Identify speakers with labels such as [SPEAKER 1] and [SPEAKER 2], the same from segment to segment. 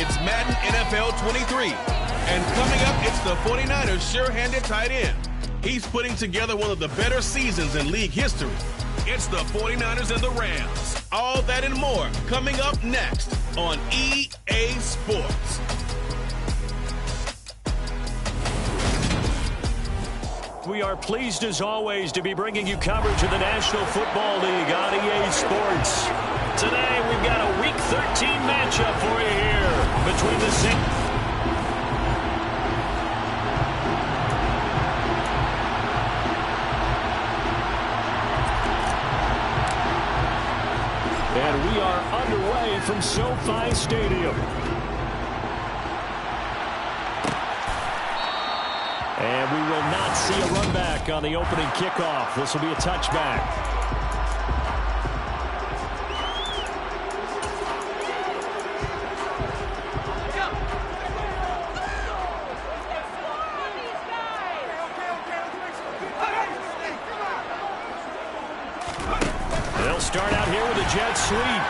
[SPEAKER 1] it's Madden NFL 23. And coming up, it's the 49ers sure-handed tight end. He's putting together one of the better seasons in league history. It's the 49ers and the Rams. All that and more coming up next on EA Sports.
[SPEAKER 2] We are pleased as always to be bringing you coverage of the National Football League on EA Sports. Today we've got a Week 13 matchup for you here between the Saints. And we are underway from SoFi Stadium. And we will not see a run back on the opening kickoff. This will be a touchback. They'll start out here with a jet sweep.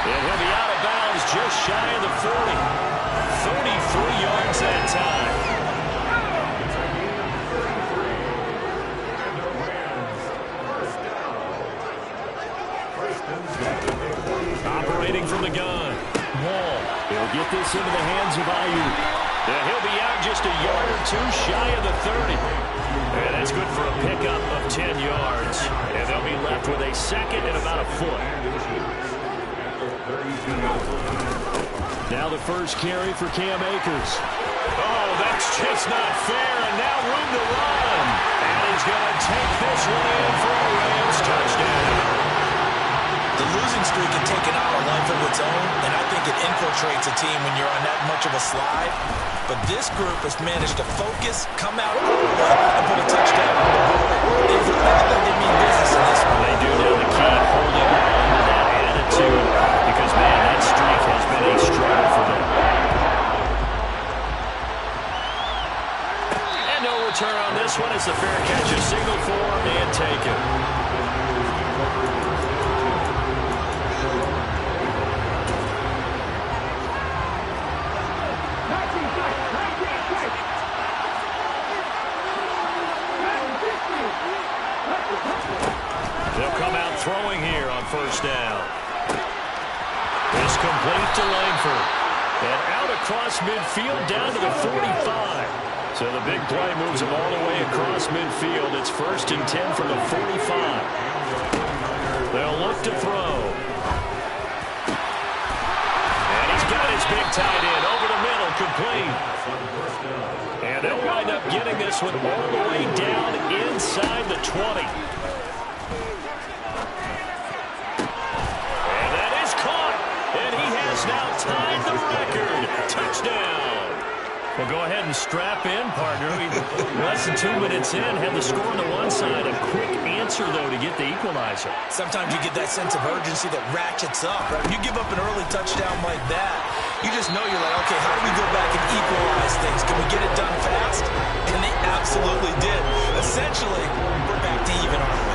[SPEAKER 2] And he'll be out of bounds just shy of the 40. 33 yards that time. Operating from the gun. Wall. He'll get this into the hands of Ayuk. And he'll be out just a yard or two shy of the 30. And that's good for a pickup of 10 yards. And they'll be left with a second and about a foot. Now the first carry for Cam Akers. Oh, that's just not fair, and now room to run. And he's going to take this one in for a Rams touchdown.
[SPEAKER 3] The losing streak can take it out a life of its own, and I think it infiltrates a team when you're on that much of a slide. But this group has managed to focus, come out early, and put a touchdown on the board. They've really let them mean business in this one.
[SPEAKER 2] They do now the key, holding on to that attitude, because, man, that streak has been a struggle for them. And no return on this one. It's a fair catch, a signal for and taken. They'll come out throwing here on first down. It's complete to Langford. And out across midfield down to the 45. So the big play moves him all the way across midfield. It's 1st and 10 from the 45. They'll look to throw. And he's got his big tight end over the middle, complete. And they'll wind up getting this one all the way down inside the 20. Now tied the record. Touchdown. Well, go ahead and strap in, partner. Less than 2 minutes in, had the score on the one side. A quick answer, though, to get the equalizer.
[SPEAKER 3] Sometimes you get that sense of urgency that ratchets up. Right? When you give up an early touchdown like that, you just know you're like, okay, how do we go back and equalize things? Can we get it done fast? And they absolutely did. Essentially, we're back to even, aren't we?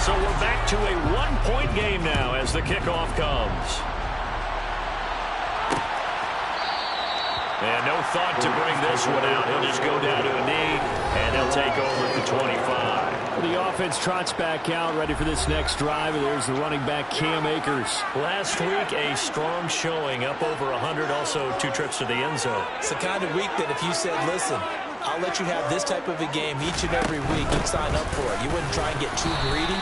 [SPEAKER 2] So we're back to a one-point game now as the kickoff comes. And no thought to bring this one out. He'll just go down to a knee, and they'll take over at the 25. The offense trots back out, ready for this next drive. And there's the running back, Cam Akers. Last week, a strong showing, up over 100, also 2 trips to the end zone.
[SPEAKER 3] It's the kind of week that if you said, listen, I'll let you have this type of a game each and every week, you'd sign up for it. You wouldn't try and get too greedy.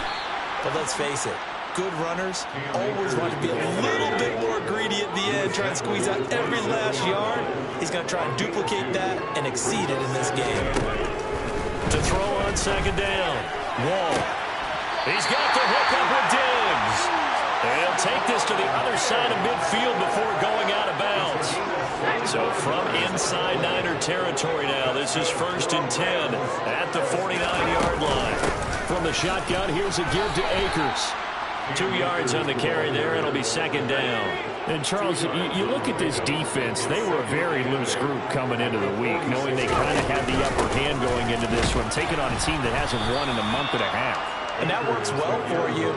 [SPEAKER 3] But let's face it, good runners always want to be a little bit more greedy at the end, try and squeeze out every last yard. He's going to try and duplicate that and exceed it in this game.
[SPEAKER 2] To throw on second down. Wall. He's got the hook up with Diggs. And he'll take this to the other side of midfield before going out of bounds. So from inside Niner territory now, this is 1st and 10 at the 49-yard line. From the shotgun, here's a give to Akers. 2 yards on the carry there. It'll be second down. And, Charles, you look at this defense. They were a very loose group coming into the week, knowing they kind of had the upper hand going into this one, taking on a team that hasn't won in a month and a half.
[SPEAKER 3] And that works well for you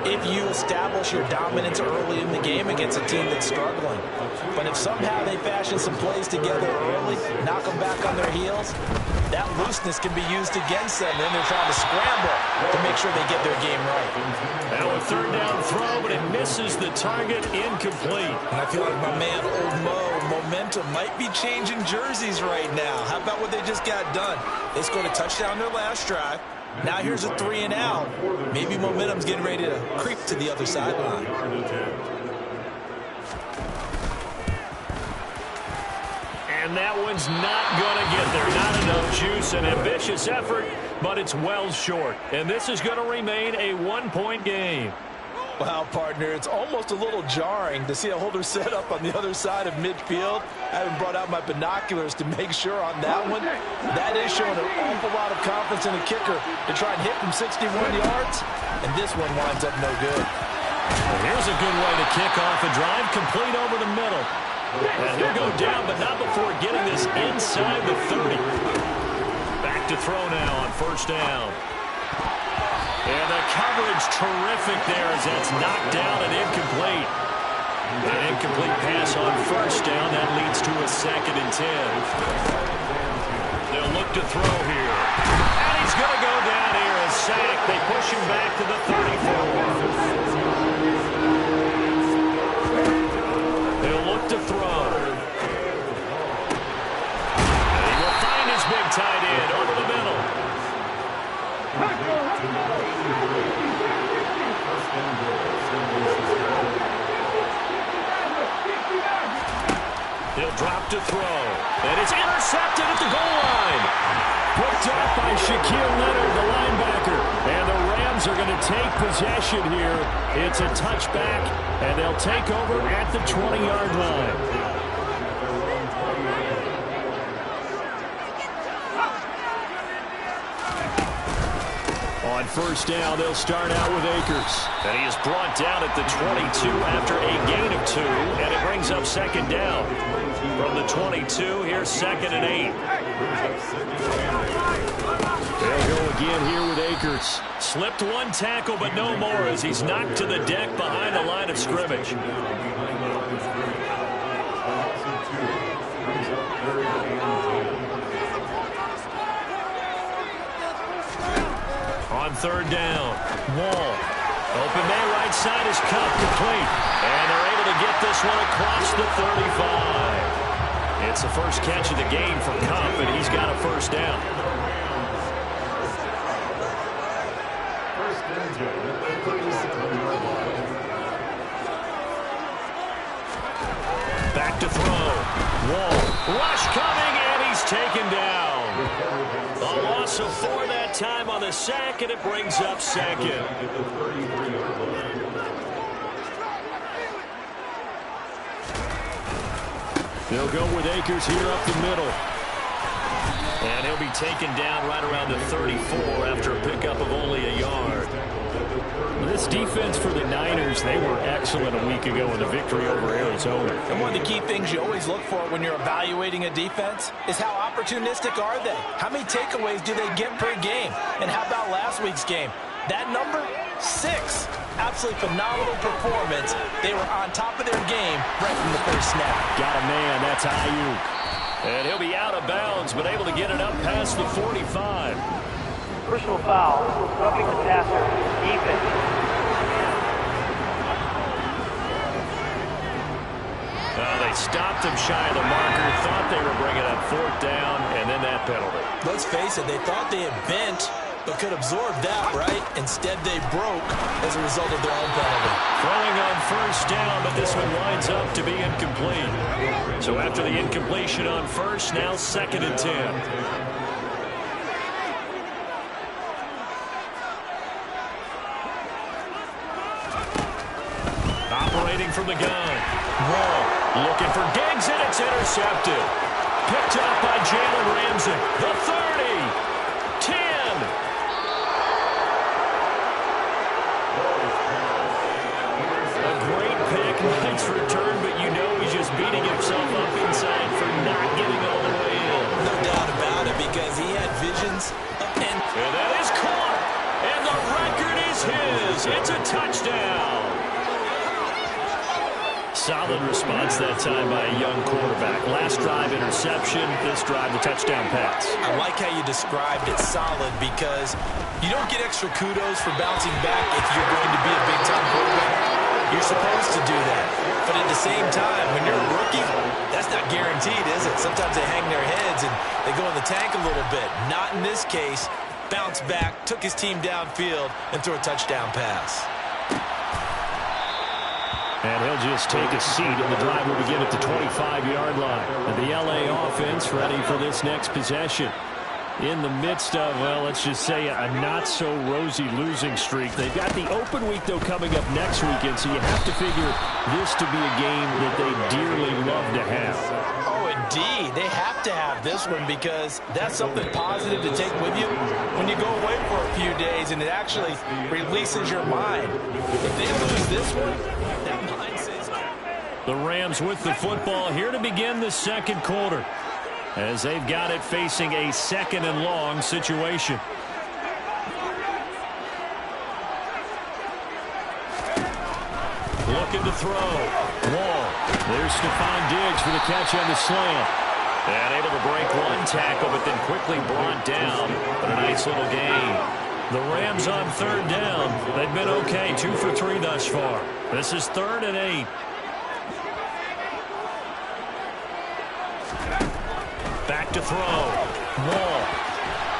[SPEAKER 3] if you establish your dominance early in the game against a team that's struggling. But if somehow they fashion some plays together early, knock them back on their heels, that looseness can be used against them. Then they're trying to scramble to make sure they get their game right.
[SPEAKER 2] Now a third down throw, but it misses the target, incomplete.
[SPEAKER 3] And I feel like my man, Old Mo, momentum might be changing jerseys right now. How about what they just got done? They scored a touchdown their last drive. Now here's a 3 and out. Maybe momentum's getting ready to creep to the other sideline.
[SPEAKER 2] And that one's not going to get there. Not enough juice. An ambitious effort, but it's well short. And this is going to remain a 1-point game.
[SPEAKER 3] Wow, partner, it's almost a little jarring to see a holder set up on the other side of midfield. I haven't brought out my binoculars to make sure on that one. That is showing an awful lot of confidence in a kicker to try and hit from 61 yards, and this one winds up no good.
[SPEAKER 2] Well, here's a good way to kick off a drive, complete over the middle. And he'll go down, but not before getting this inside the 30. Back to throw now on first down. And the coverage terrific there as that's knocked down and incomplete. An incomplete pass on first down. That leads to a 2nd and 10. They'll look to throw here. And he's going to go down here. A sack. They push him back to the 34. They'll look to throw. And he will find his big tight end over the middle. He'll drop to throw. And it's intercepted at the goal line. Picked up by Shaquille Leonard, the linebacker. And the Rams are going to take possession here. It's a touchback, and they'll take over at the 20-yard line. On first down, they'll start out with Akers. And he is brought down at the 22 after a gain of 2, and it brings up 2nd down. From the 22, here's 2nd and 8. They'll go again here with Akers. Slipped one tackle, but no more as he's knocked to the deck behind the line of scrimmage. On third down, Wall. Open man right side is cut, complete. And they're able to get this one across the 35. It's the first catch of the game for Kupp, and he's got a first down. Back to throw. Wall. Rush coming, and he's taken down. A loss of 4 that time on the sack, and it brings up 2nd. They'll go with Akers here up the middle. And he'll be taken down right around the 34 after a pickup of only a yard. This defense for the Niners, they were excellent a week ago in the victory over Arizona.
[SPEAKER 3] And one of the key things you always look for when you're evaluating a defense is how opportunistic are they? How many takeaways do they get per game? And how about last week's game? That number, 6. Absolutely phenomenal performance. They were on top of their game right from the first snap.
[SPEAKER 2] Got a man, that's Ayuk. And he'll be out of bounds, but able to get it up past the 45.
[SPEAKER 4] Personal foul, roughing the passer, defense.
[SPEAKER 2] They stopped him shy of the marker, thought they were bringing up 4th down, and then that penalty.
[SPEAKER 3] Let's face it, they thought they had bent, but could absorb that, right? Instead, they broke as a result of their own penalty.
[SPEAKER 2] Throwing on first down, but this one winds up to be incomplete. So after the incompletion on first, now 2nd and 10. Operating from the gun. Wall looking for Diggs, and it's intercepted. Picked up by Jalen Ramsey. The 30. 10. A great pick. Nice return, but you know he's just beating himself up inside for not getting all the way in.
[SPEAKER 3] No doubt about it, because he had visions. And
[SPEAKER 2] that is caught. And the record his. It's a touchdown. Solid response that time by a young quarterback. Last drive, interception. This drive, the touchdown pass.
[SPEAKER 3] I like how you described it, solid, because you don't get extra kudos for bouncing back if you're going to be a big-time quarterback. You're supposed to do that. But at the same time, when you're a rookie, that's not guaranteed, is it? Sometimes they hang their heads and they go in the tank a little bit. Not in this case. Bounced back, took his team downfield, and threw a touchdown pass.
[SPEAKER 2] And he'll just take a seat, and the drive will begin at the 25-yard line. And the L.A. offense ready for this next possession. In the midst of, well, let's just say a not-so-rosy losing streak. They've got the open week, though, coming up next weekend, so you have to figure this to be a game that they dearly love to have.
[SPEAKER 3] Oh, indeed. They have to have this one because that's something positive to take with you when you go away for a few days, and it actually releases your mind. If they lose this one, that mind says...
[SPEAKER 2] The Rams with the football here to begin the second quarter, as they've got it facing a second and long situation. Looking to throw. Wall. There's Stephon Diggs for the catch on the slant. And able to break one tackle, but then quickly brought down. But a nice little gain. The Rams on third down. They've been okay, 2 for 3 thus far. This is 3rd and 8. Back to throw. Wall.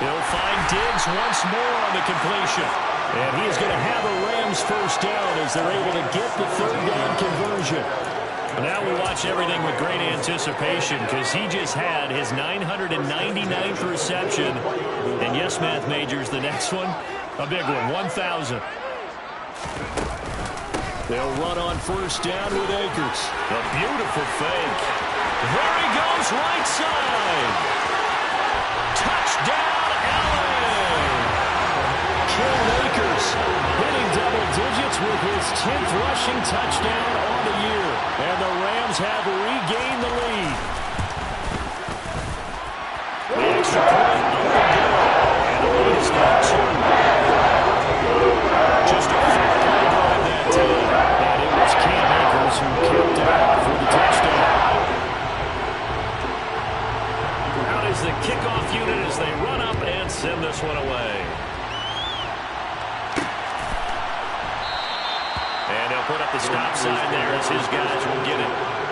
[SPEAKER 2] He'll find Diggs once more on the completion. And he is going to have a Rams first down as they're able to get the third down conversion. Now we watch everything with great anticipation because he just had his 999th reception. And yes, math majors, the next one, a big one, 1,000. They'll run on first down with Akers. A beautiful fake. There he goes, right side. Touchdown, Allen. Cam Akers hitting double digits with his 10th rushing touchdown on the year. And the Rams have regained the lead. The extra point, up and good. And the lead is now 2. Just a 5-play drive that time. And it was Cam Akers who kicked out for the touchdown. Out is the kickoff unit as they run up and send this one away. And he'll put up the stop sign there as his guys will get it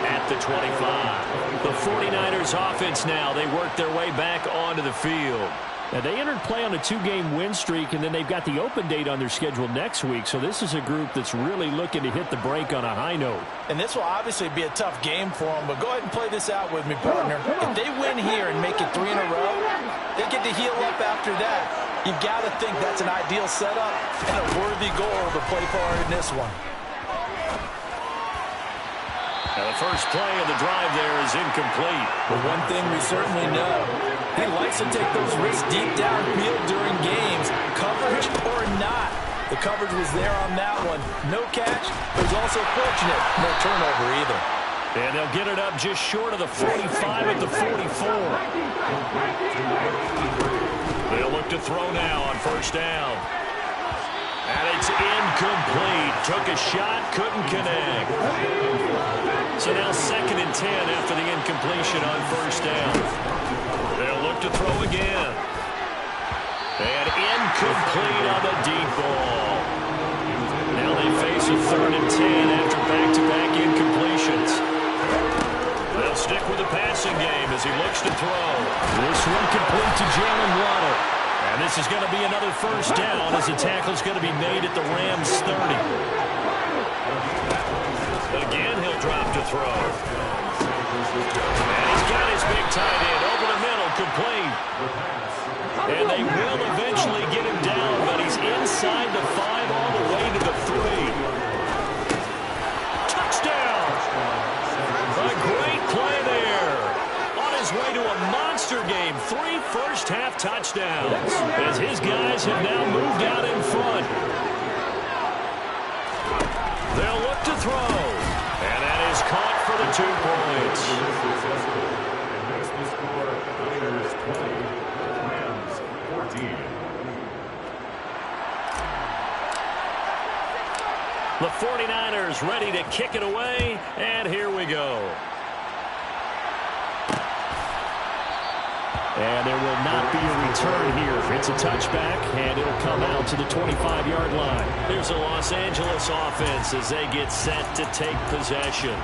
[SPEAKER 2] at the 25. The 49ers offense now, they work their way back onto the field. Now, they entered play on a 2-game win streak, and then they've got the open date on their schedule next week. So this is a group that's really looking to hit the break on a high note. And this will obviously be a tough game for them, but go ahead and play this out with me, partner. If they win here and make it 3 in a row, they get to heal up after that. You've got to think that's an ideal setup and a worthy goal to play for in this one. Now the first play of the drive there is incomplete.
[SPEAKER 3] But one thing we certainly know, he likes to take those risks deep downfield during games, coverage or not. The coverage was there on that one. No catch, but was also fortunate. No turnover either.
[SPEAKER 2] And they'll get it up just short of the 45 at the 44. They'll look to throw now on first down. And it's incomplete. Took a shot, couldn't connect. So now 2nd and 10 after the incompletion on first down. They'll look to throw again. And incomplete on the deep ball. Now they face a 3rd and 10 after back-to-back incompletions. They'll stick with the passing game as he looks to throw. This one complete to Jalen Waddle. And this is going to be another first down as the tackle's going to be made at the Rams 30. Again, he'll drop to throw. And he's got his big tight end over the middle, complete. And they will eventually get him down, but he's inside the 5 all the way to the 3. Touchdown! A great play there. On his way to a monster game, 3 first-half touchdowns, as his guys have now moved out in front. They'll look to throw. And that is caught for the 2 points. The 49ers ready to kick it away, and here we go. And there will not be a return here. It's a touchback, and it'll come out to the 25-yard line. Here's the Los Angeles offense as they get set to take possession.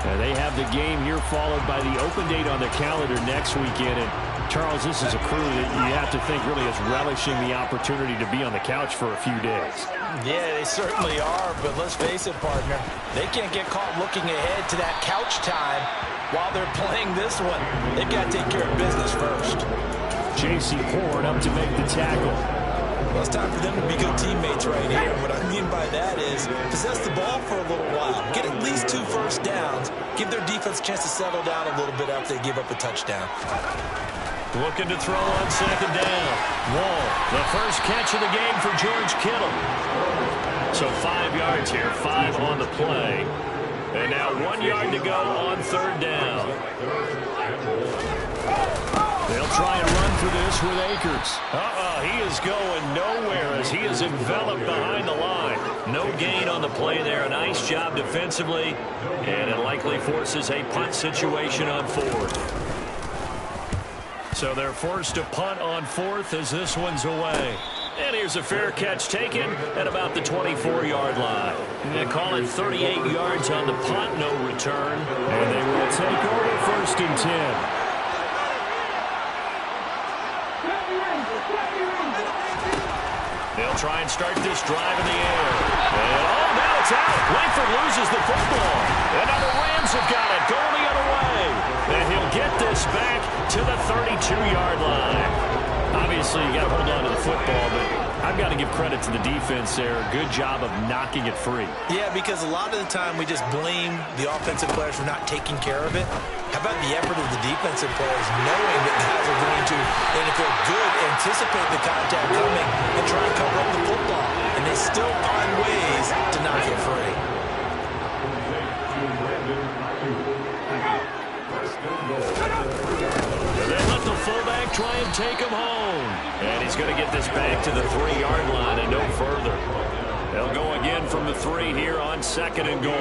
[SPEAKER 2] And they have the game here followed by the open date on the calendar next weekend. And Charles, this is a crew that you have to think really is relishing the opportunity to be on the couch for a few days.
[SPEAKER 3] Yeah, they certainly are, but let's face it, partner. They can't get caught looking ahead to that couch time while they're playing this one. They've got to take care of business first.
[SPEAKER 2] J.C. Horn up to make the tackle.
[SPEAKER 3] Well, it's time for them to be good teammates right here. What I mean by that is possess the ball for a little while. Get at least 2 first downs. Give their defense a chance to settle down a little bit after they give up a touchdown.
[SPEAKER 2] Looking to throw on second down. Wall, the first catch of the game for George Kittle. So 5 yards here, 5 on the play. And now 1 yard to go on third down. They'll try and run for this with Akers. He is going nowhere as he is enveloped behind the line. No gain on the play there. A nice job defensively. And it likely forces a punt situation on fourth. So they're forced to punt on fourth as this one's away. And here's a fair catch taken at about the 24-yard line. They call it 38 yards on the punt, no return. And they will take over first and 10. They'll try and start this drive in the air. And now it's out. Langford loses the football. And now the Rams have got it going the other way. And he'll get this back to the 32-yard line. Obviously, you got to hold on to the football, but I've got to give credit to the defense there. Good job of knocking it free.
[SPEAKER 3] Yeah, because a lot of the time we just blame the offensive players for not taking care of it. How about the effort of the defensive players knowing that guys are going to, and if they're good, anticipate the contact coming and try and cover up the football. And they still find ways to knock it free.
[SPEAKER 2] Fullback try and take him home. And he's going to get this back to the 3-yard line and no further. They'll go again from the 3 here on second and goal.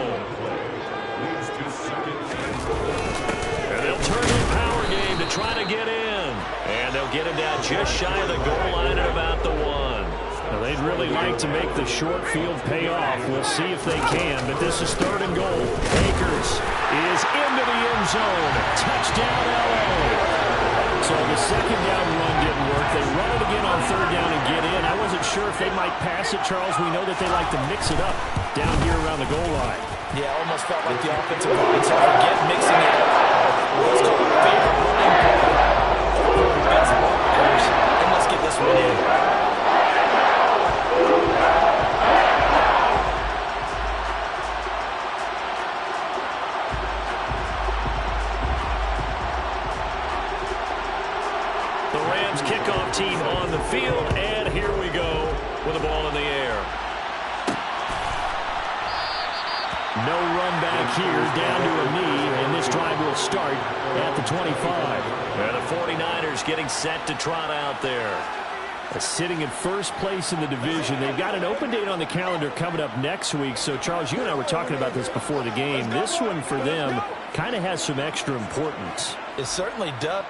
[SPEAKER 2] And they'll turn to a power game to try to get in. And they'll get him down just shy of the goal line at about the 1. Now, they'd really like to make the short field pay off. We'll see if they can, but this is third and goal. Akers is into the end zone. Touchdown, L.A. So the second down run didn't work. They run it again on third down and get in. I wasn't sure if they might pass it, Charles. We know that they like to mix it up down here around the goal line.
[SPEAKER 3] Yeah, almost felt like the offensive line said, forget mixing it up. Let's go favorite running play. And let's get this one in.
[SPEAKER 2] Kickoff team on the field, and here we go with the ball in the air. No run back here, down to a knee, and this drive will start at the 25. And the 49ers getting set to trot out there. Sitting in first place in the division. They've got an open date on the calendar coming up next week. So, Charles, you and I were talking about this before the game. This one for them kind of has some extra importance.
[SPEAKER 3] It certainly does.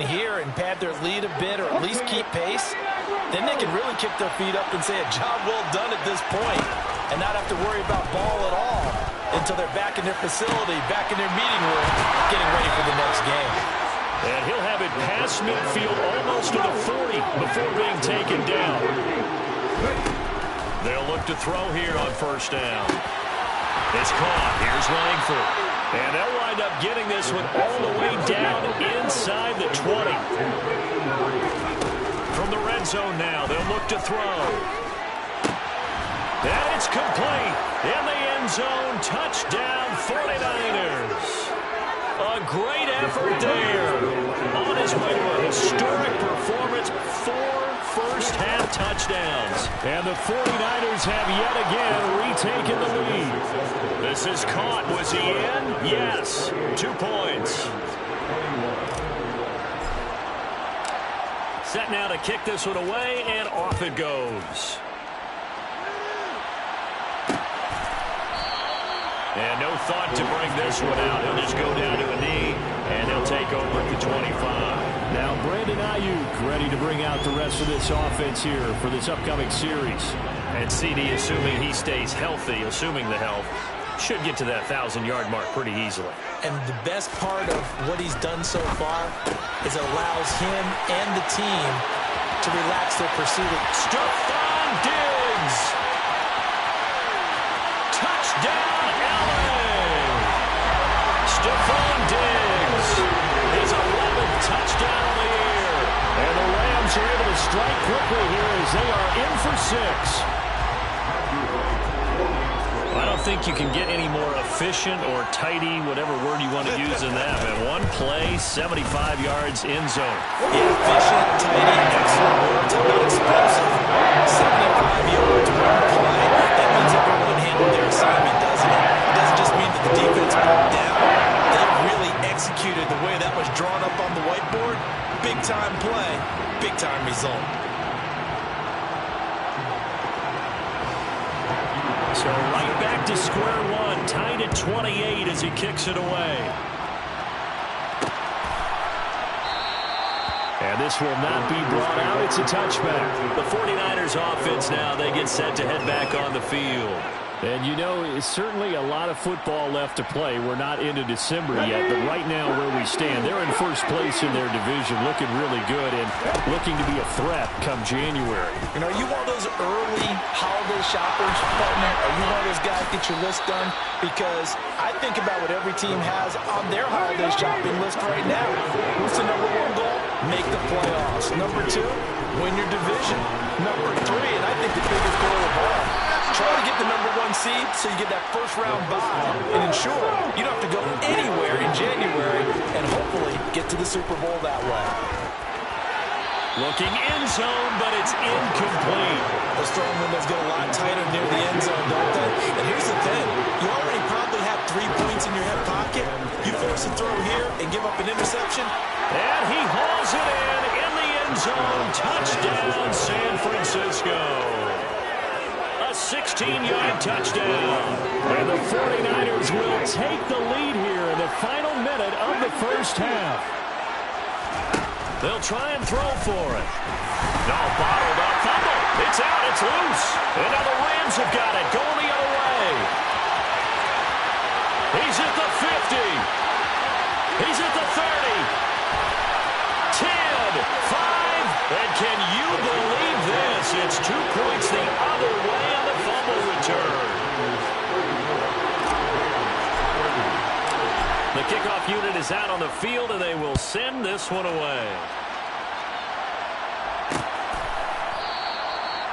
[SPEAKER 3] Here and pad their lead a bit or at least keep pace, then they can really kick their feet up and say a job well done at this point and not have to worry about ball at all until they're back in their facility, back in their meeting room, getting ready for the next game.
[SPEAKER 2] And he'll have it past midfield almost to the 40 before being taken down. They'll look to throw here on first down. It's caught. Here's Langford. And they'll wind up getting this one all the way down inside the 20. From the red zone now, they'll look to throw. And it's complete. In the end zone, touchdown 49ers. A great effort there. On his way to a historic performance, 4 first-half touchdowns. And the 49ers have yet again retaken the lead. This is caught. Was he in? Yes. 2 points. Set now to kick this one away, and off it goes. And no thought to bring this one out. He'll just go down to a knee, and he'll take over at the 25.
[SPEAKER 5] Now Brandon Ayuk ready to bring out the rest of this offense here for this upcoming series.
[SPEAKER 2] And CD, assuming he stays healthy, assuming the health, should get to that 1,000-yard mark pretty easily.
[SPEAKER 3] And the best part of what he's done so far is it allows him and the team to relax their pursuit of
[SPEAKER 2] Stephon Diggs. Touchdown, LA. Stephon Diggs. His 11th touchdown of the year.
[SPEAKER 5] And the Rams are able to strike quickly here as they are in for 6.
[SPEAKER 2] I don't think you can get any more efficient or tidy, whatever word you want to use in that, man. One play, 75 yards, end zone.
[SPEAKER 3] Yeah, efficient, tidy, excellent words. How about explosive? 75 yards, one play. That means everyone handled their assignment, doesn't it? It doesn't just mean that the defense broke down. They really executed the way that was drawn up on the whiteboard. Big-time play, big-time result.
[SPEAKER 2] So right back to square one, tied at 28 as he kicks it away.
[SPEAKER 5] And this will not be brought out. It's a touchback.
[SPEAKER 2] The 49ers offense now, they get set to head back on the field.
[SPEAKER 5] And you know, it's certainly a lot of football left to play. We're not into December yet, but right now where we stand, they're in first place in their division, looking really good and looking to be a threat come January.
[SPEAKER 3] And are you one of those early holiday shoppers, partner? Are you one of those guys get your list done? Because I think about what every team has on their holiday shopping list right now. What's the number one goal? Make the playoffs. Number 2, win your division. Number 3, and I think the biggest goal of all, try to get the number 1 seed so you get that first-round bye and ensure you don't have to go anywhere in January and hopefully get to the Super Bowl that way.
[SPEAKER 2] Looking end zone, but it's incomplete.
[SPEAKER 3] Those throwing windows get a lot tighter near the end zone, don't they? And here's the thing. You already probably have 3 points in your hip pocket. You force a throw here and give up an interception.
[SPEAKER 2] And he hauls it in the end zone. Touchdown, San Francisco. 16-yard touchdown.
[SPEAKER 5] And the 49ers will take the lead here in the final minute of the first half.
[SPEAKER 2] They'll try and throw for it. No, bottled up. Fumble. It's out. It's loose. And now the Rams have got it. Going the other way. He's at the 50. He's at the 30. 10, 5, and can you believe this? It's 2 points the other way on the fumble return. The kickoff unit is out on the field, and they will send this one away.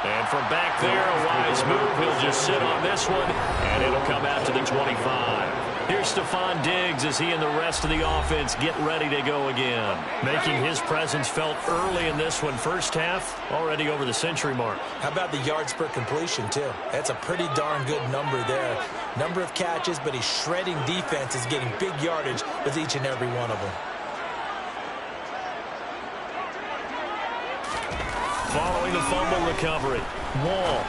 [SPEAKER 2] And from back there, a wise move. He'll just sit on this one, and it'll come out to the 25. Here's Stephon Diggs as he and the rest of the offense get ready to go again. Making his presence felt early in this one. First half, already over the century mark.
[SPEAKER 3] How about the yards per completion, too? That's a pretty darn good number there. Number of catches, but he's shredding defenses, getting big yardage with each and every one of them.
[SPEAKER 2] Following the fumble recovery, Wall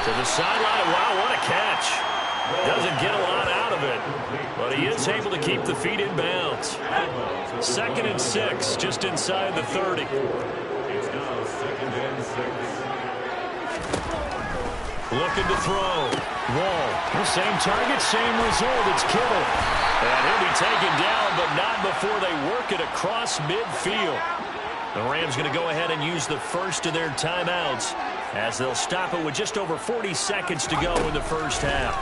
[SPEAKER 2] to the sideline. Wow, what a catch. Doesn't get a lot out of it, but he is able to keep the feet in bounds. 2nd and 6, just inside the 30. Looking to throw. Wall.
[SPEAKER 5] The same target, same result. It's Kittle.
[SPEAKER 2] And he'll be taken down, but not before they work it across midfield. The Rams going to go ahead and use the first of their timeouts as they'll stop it with just over 40 seconds to go in the first half.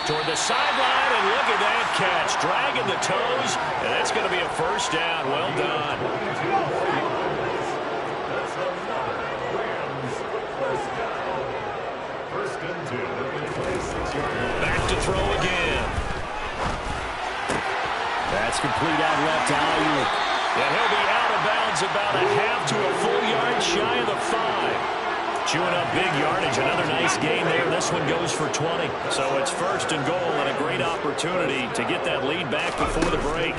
[SPEAKER 2] Toward the sideline, and look at that catch. Dragging the toes, and that's going to be a first down. Well done. Back to throw again. That's complete out left to Ayuk. And he'll be out of bounds is about a half to a full yard shy of the 5. Chewing up big yardage. Another nice gain there. This one goes for 20. So it's first and goal and a great opportunity to get that lead back before the break.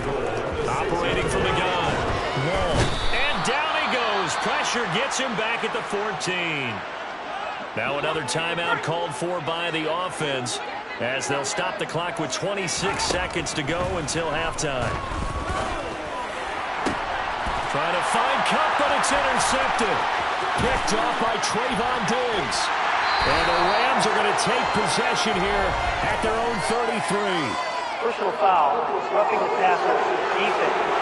[SPEAKER 2] Operating from the gun. Wall. And down he goes. Pressure gets him back at the 14. Now another timeout called for by the offense as they'll stop the clock with 26 seconds to go until halftime. Trying to find Cup, but it's intercepted. Picked off by Trayvon Diggs. And the Rams are going to take possession here at their own 33.
[SPEAKER 4] Personal foul, roughing the passer, defense.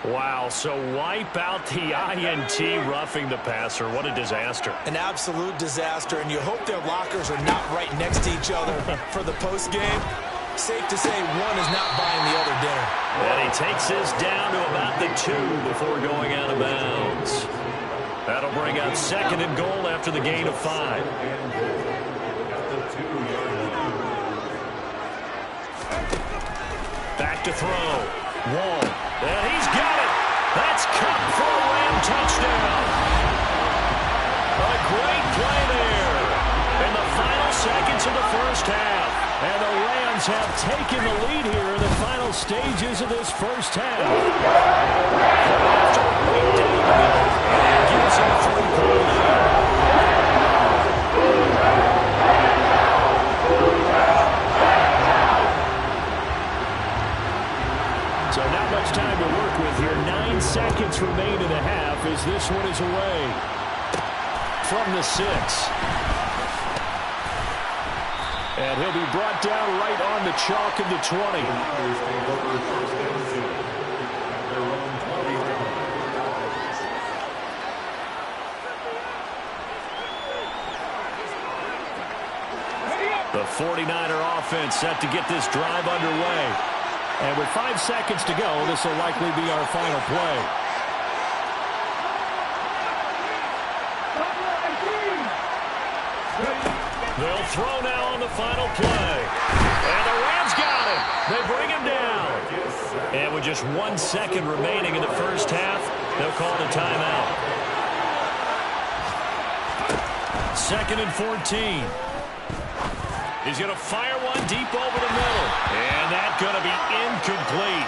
[SPEAKER 2] Wow, so wipe out the INT roughing the passer. What a disaster.
[SPEAKER 3] An absolute disaster, and you hope their lockers are not right next to each other for the postgame. Safe to say one is not buying the other dinner.
[SPEAKER 2] And he takes this down to about the 2 before going out of bounds. That'll bring up second and goal after the gain of 5. Back to throw. Wall. And he's got it. That's Cup for a Ram touchdown. A great play there in the final seconds of the first half. And the Rams have taken the lead here in the final stages of this first half. After a great down, and gives him a 3-point lead. So not much time to work with here. 9 seconds remain in the half as this one is away from the 6. And he'll be brought down right on the chalk of the 20. The 49er offense set to get this drive underway. And with 5 seconds to go, this will likely be our final play. They'll throw now on the final play. And the Rams got him. They bring him down. And with just 1 second remaining in the first half, they'll call the timeout. 2nd and 14. He's going to fire one deep over the middle. And that's going to be incomplete.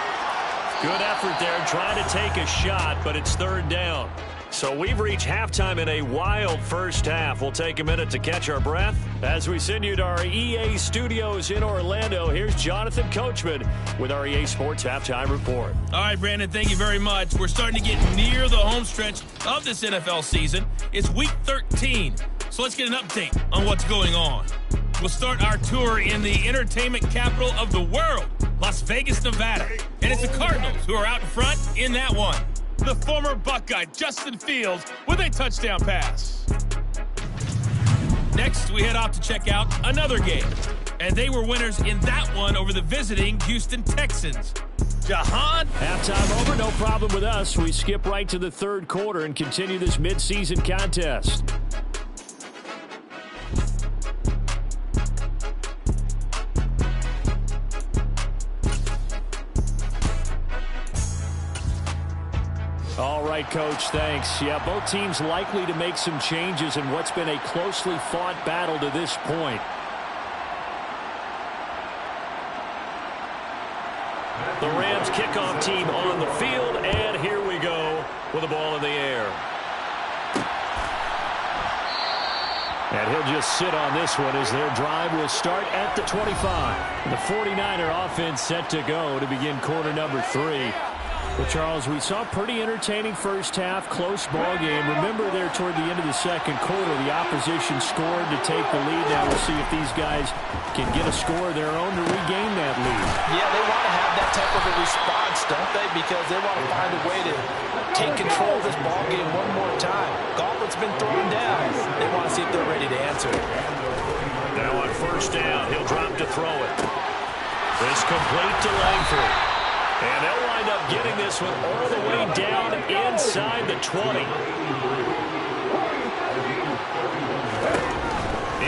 [SPEAKER 2] Good effort there trying to take a shot, but it's 3rd down. So we've reached halftime in a wild first half. We'll take a minute to catch our breath as we send you to our EA studios in Orlando. Here's Jonathan Coachman with our EA Sports Halftime Report.
[SPEAKER 6] All right, Brandon, thank you very much. We're starting to get near the home stretch of this NFL season. It's week 13, so let's get an update on what's going on. We'll start our tour in the entertainment capital of the world, Las Vegas, Nevada. And it's the Cardinals who are out in front in that one. The former Buckeye, Justin Fields, with a touchdown pass. Next, we head off to check out another game. And they were winners in that one over the visiting Houston Texans. Jahan.
[SPEAKER 5] Halftime over, no problem with us. We skip right to the 3rd quarter and continue this midseason contest. All right, Coach, thanks. Yeah, both teams likely to make some changes in what's been a closely fought battle to this point.
[SPEAKER 2] The Rams kickoff team on the field, and here we go with the ball in the air. And he'll just sit on this one as their drive will start at the 25. The 49er offense set to go to begin quarter number 3. Well, Charles, we saw a pretty entertaining first half, close ball game. Remember there toward the end of the 2nd quarter, the opposition scored to take the lead. Now we'll see if these guys can get a score of their own to regain that lead.
[SPEAKER 3] Yeah, they want to have that type of a response, don't they? Because they want to find a way to take control of this ball game one more time. Gauntlet's been thrown down. They want to see if they're ready to answer it.
[SPEAKER 2] Now on 1st down, he'll drop to throw it. This complete to Langford. And they'll wind up getting this one all the way down inside the 20.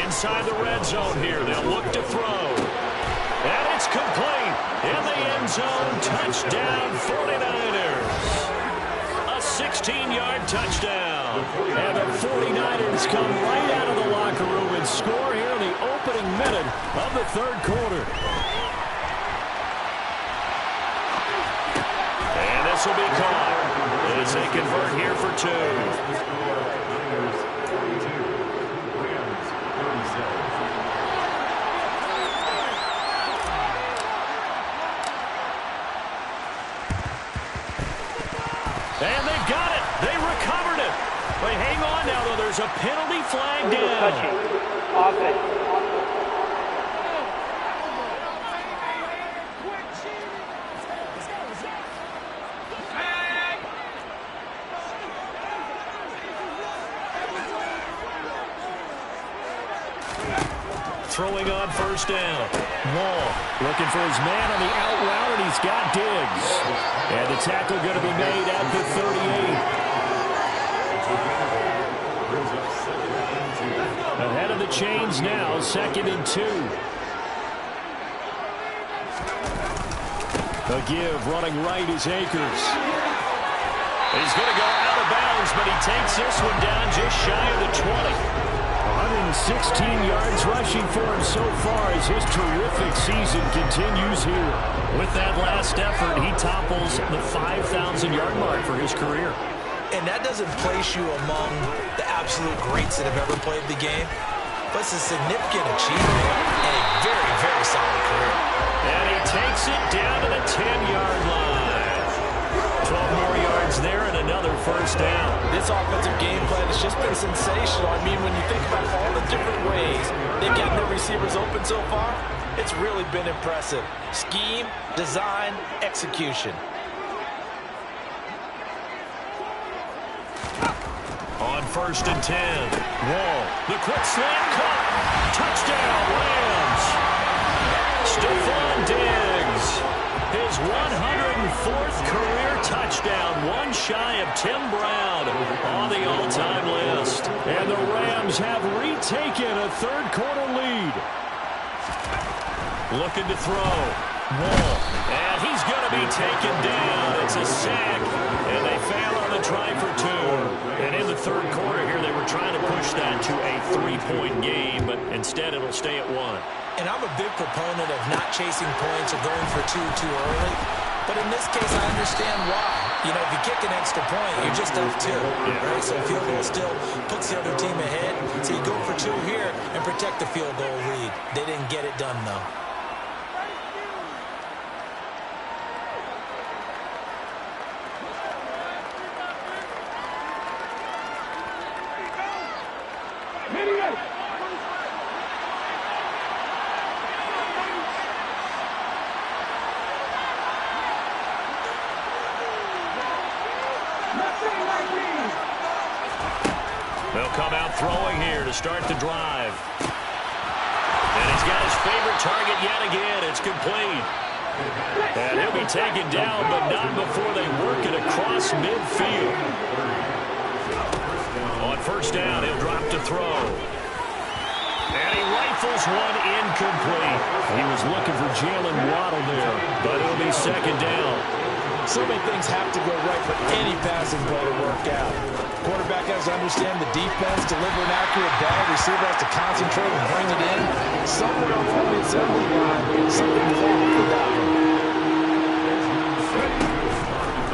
[SPEAKER 2] Inside the red zone here, they'll look to throw. And it's complete in the end end zone. Touchdown, 49ers. A 16-yard touchdown.
[SPEAKER 5] And the 49ers come right out of the locker room and score here in the opening minute of the third quarter.
[SPEAKER 2] And this will be caught as they convert here for 2. And they've got it. They recovered it. But hang on now, though. There's a penalty flag down.
[SPEAKER 4] Touching. Offense.
[SPEAKER 2] Throwing on first down.
[SPEAKER 5] Wall looking for his man on the out route, and he's got Diggs. And the tackle going to be made at the 38. Ahead of the chains now, 2nd and 2. A give, running right is Akers.
[SPEAKER 2] He's going to go out of bounds, but he takes this one down just shy of the 20.
[SPEAKER 5] 116 yards rushing for him so far as his terrific season continues here.
[SPEAKER 2] With that last effort, he topples the 5,000-yard mark for his career.
[SPEAKER 3] And that doesn't place you among the absolute greats that have ever played the game, but it's a significant achievement and a very, very solid career.
[SPEAKER 2] And he takes it down to the 10-yard line. 12 more yards there and another first down.
[SPEAKER 3] This offensive game plan has just been sensational. I mean, when you think about all the different ways they've gotten their receivers open so far, it's really been impressive. Scheme, design, execution.
[SPEAKER 2] On 1st and 10. Wall. The quick slant caught. Touchdown, Rams. Stephon Diggs. His 104th career touchdown, one shy of Tim Brown on the all-time list.
[SPEAKER 5] And the Rams have retaken a third-quarter lead.
[SPEAKER 2] Looking to throw. Wall. And he's going to be taken down. It's a sack. And they fail on the try for 2. And in the third quarter here, they were trying to push that to a 3-point game, but instead it'll stay at 1.
[SPEAKER 3] And I'm a big proponent of not chasing points or going for 2 too early. But in this case, I understand why. You know, if you kick an extra point, you're just up 2. Right? So a field goal still puts the other team ahead. So you go for 2 here and protect the field goal lead. They didn't get it done, though.
[SPEAKER 2] They'll come out throwing here to start the drive. And he's got his favorite target yet again. It's complete. And he'll be taken down, but not before they work it across midfield. On first down, he'll drop to throw. And he rifles one incomplete.
[SPEAKER 5] He was looking for Jalen Waddle there, but it'll be 2nd down.
[SPEAKER 3] So many things have to go right for any passing play to work out. Quarterback has to understand the defense, deliver an accurate ball. Receiver has to concentrate and bring it in. Somewhere on the assembly line, something's wrong with that one.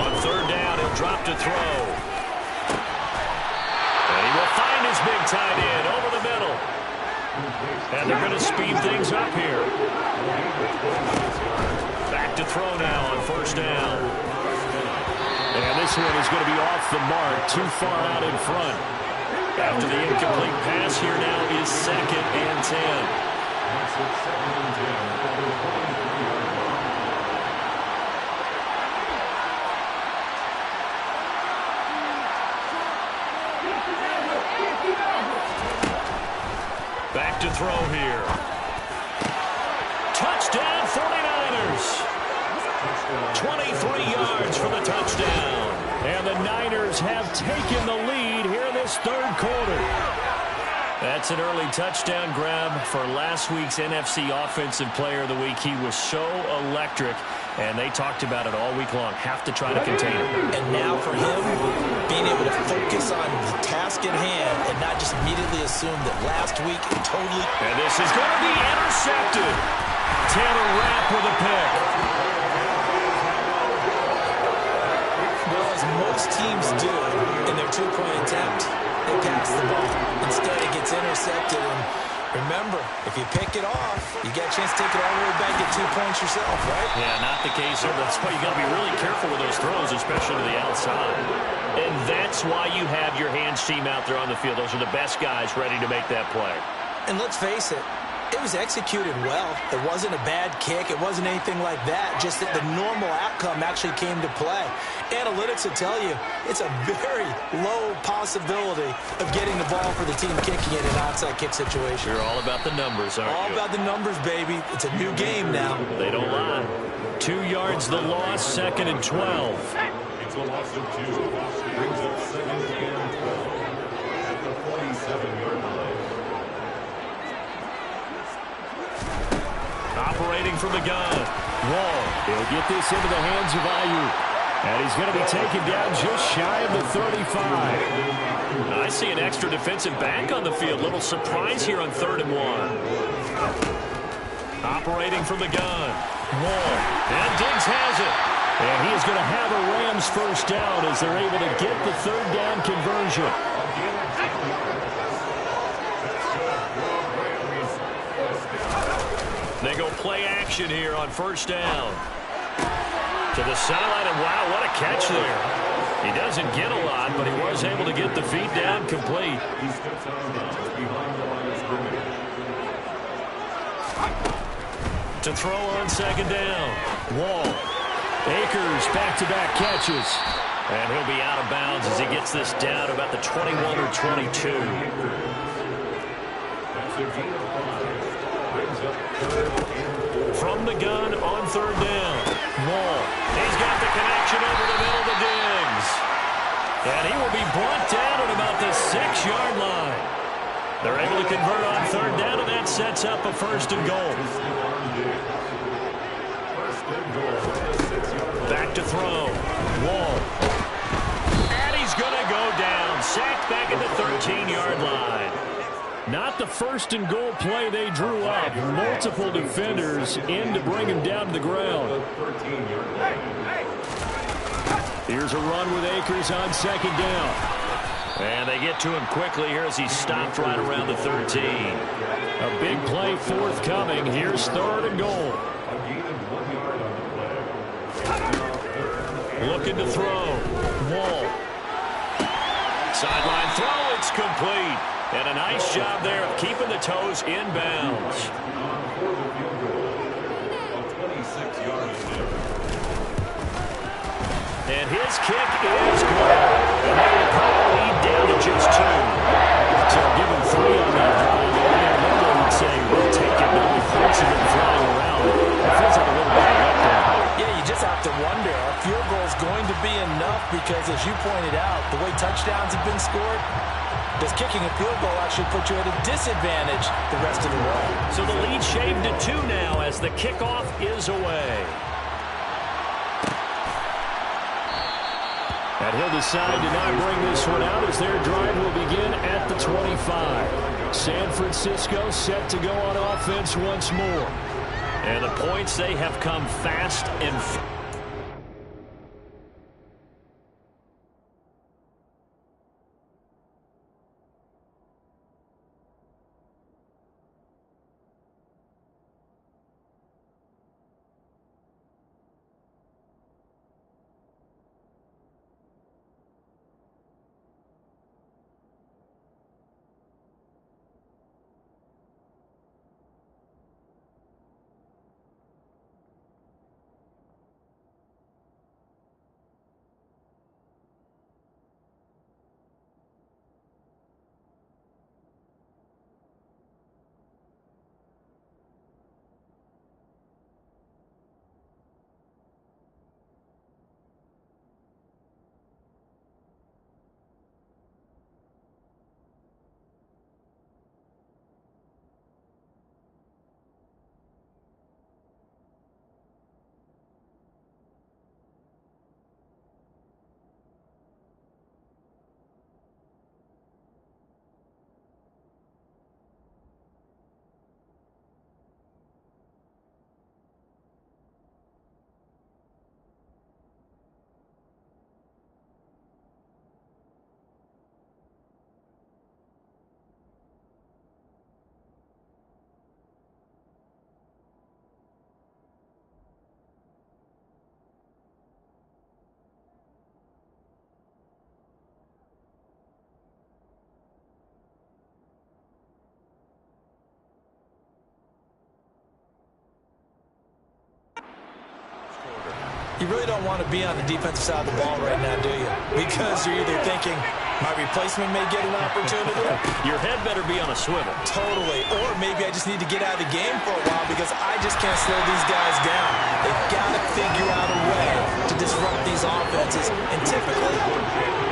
[SPEAKER 2] On 3rd down, he'll drop to throw. And he will find his big tight end over the middle. And they're going to speed things up here. Back to throw now on 1st down.
[SPEAKER 5] And this one is going to be off the mark, too far out in front.
[SPEAKER 2] After the incomplete pass, here now is 2nd and 10. Back to throw here. Touchdown 49ers. 23 yards for the touchdown.
[SPEAKER 5] And the Niners have taken the lead here in this third quarter.
[SPEAKER 2] That's an early touchdown grab for last week's NFC Offensive Player of the Week. He was so electric. And they talked about it all week long. Have to try to contain it.
[SPEAKER 3] And now for him, being able to focus on the task at hand and not just immediately assume that last week totally...
[SPEAKER 2] And this is going to be intercepted. Taylor Rapp with a pick.
[SPEAKER 3] Well, as most teams do in their two-point attempt, they pass the ball. Instead, it gets intercepted. And remember, if you pick it off, you get a chance to take it all the way back, get 2 points yourself, right?
[SPEAKER 2] Yeah, not the case here. That's why you got to be really careful with those throws, especially to the outside. And that's why you have your hands team out there on the field. Those are the best guys ready to make that play.
[SPEAKER 3] And let's face it, it was executed well. It wasn't a bad kick. It wasn't anything like that. Just that the normal outcome actually came to play. Analytics will tell you it's a very low possibility of getting the ball for the team kicking it in an onside kick situation.
[SPEAKER 2] You're all about the numbers, aren't you?
[SPEAKER 3] All about the numbers, baby. It's a new game now.
[SPEAKER 2] They don't lie. 2 yards the loss, 2nd and 12.
[SPEAKER 7] It's a loss of 2. Brings up 2nd and 12 at the 47-yard line.
[SPEAKER 2] Operating from the gun. Wall.
[SPEAKER 5] He'll get this into the hands of Ayuk. And he's going to be taken down just shy of the 35.
[SPEAKER 2] I see an extra defensive back on the field. Little surprise here on 3rd and 1. Operating from the gun. Wall. And Diggs has it.
[SPEAKER 5] And he is going to have a Rams first down as they're able to get the 3rd down conversion.
[SPEAKER 2] They go play action here on 1st down. To the sideline, and wow, what a catch there. He doesn't get a lot, but he was able to get the feet down complete. To throw on 2nd down. Wall.
[SPEAKER 5] Akers back-to-back catches.
[SPEAKER 2] And he'll be out of bounds as he gets this down about the 21 or 22. From the gun on 3rd down. Wall. He's got the connection over the middle to Diggs. And he will be brought down at about the 6-yard line. They're able to convert on 3rd down, and that sets up a 1st and goal. Back to throw. Wall. And he's going to go down. Sacked back at the 13-yard line.
[SPEAKER 5] Not the 1st and goal play they drew up. Multiple defenders in to bring him down to the ground. Here's a run with Akers on 2nd down.
[SPEAKER 2] And they get to him quickly here as he's stopped right around the 13.
[SPEAKER 5] A big play forthcoming. Here's 3rd and goal.
[SPEAKER 2] Looking to throw. Wall. Sideline throw. It's complete. And a nice job there of keeping the toes in bounds. And his kick is good. And they will cut the lead down to just 2.
[SPEAKER 5] So give him 3 on that drive. And normally would say, we'll take it. But he points him and flying around. It feels like a little bit of letdown.
[SPEAKER 3] Yeah, you just have to wonder, are field goals going to be enough? Because as you pointed out, the way touchdowns have been scored, does kicking a field goal actually put you at a disadvantage the rest of the way?
[SPEAKER 2] So the lead shaved to 2 now as the kickoff is away.
[SPEAKER 5] And he'll decide to not bring this one out as their drive will begin at the 25. San Francisco set to go on offense once more.
[SPEAKER 2] And the points, they have come fast and
[SPEAKER 3] You really don't want to be on the defensive side of the ball right now, do you? Because you're either thinking, my replacement may get an opportunity.
[SPEAKER 2] Your head better be on a swivel.
[SPEAKER 3] Totally. Or maybe I just need to get out of the game for a while because I just can't slow these guys down. They've got to figure out a way to disrupt these offenses. And typically,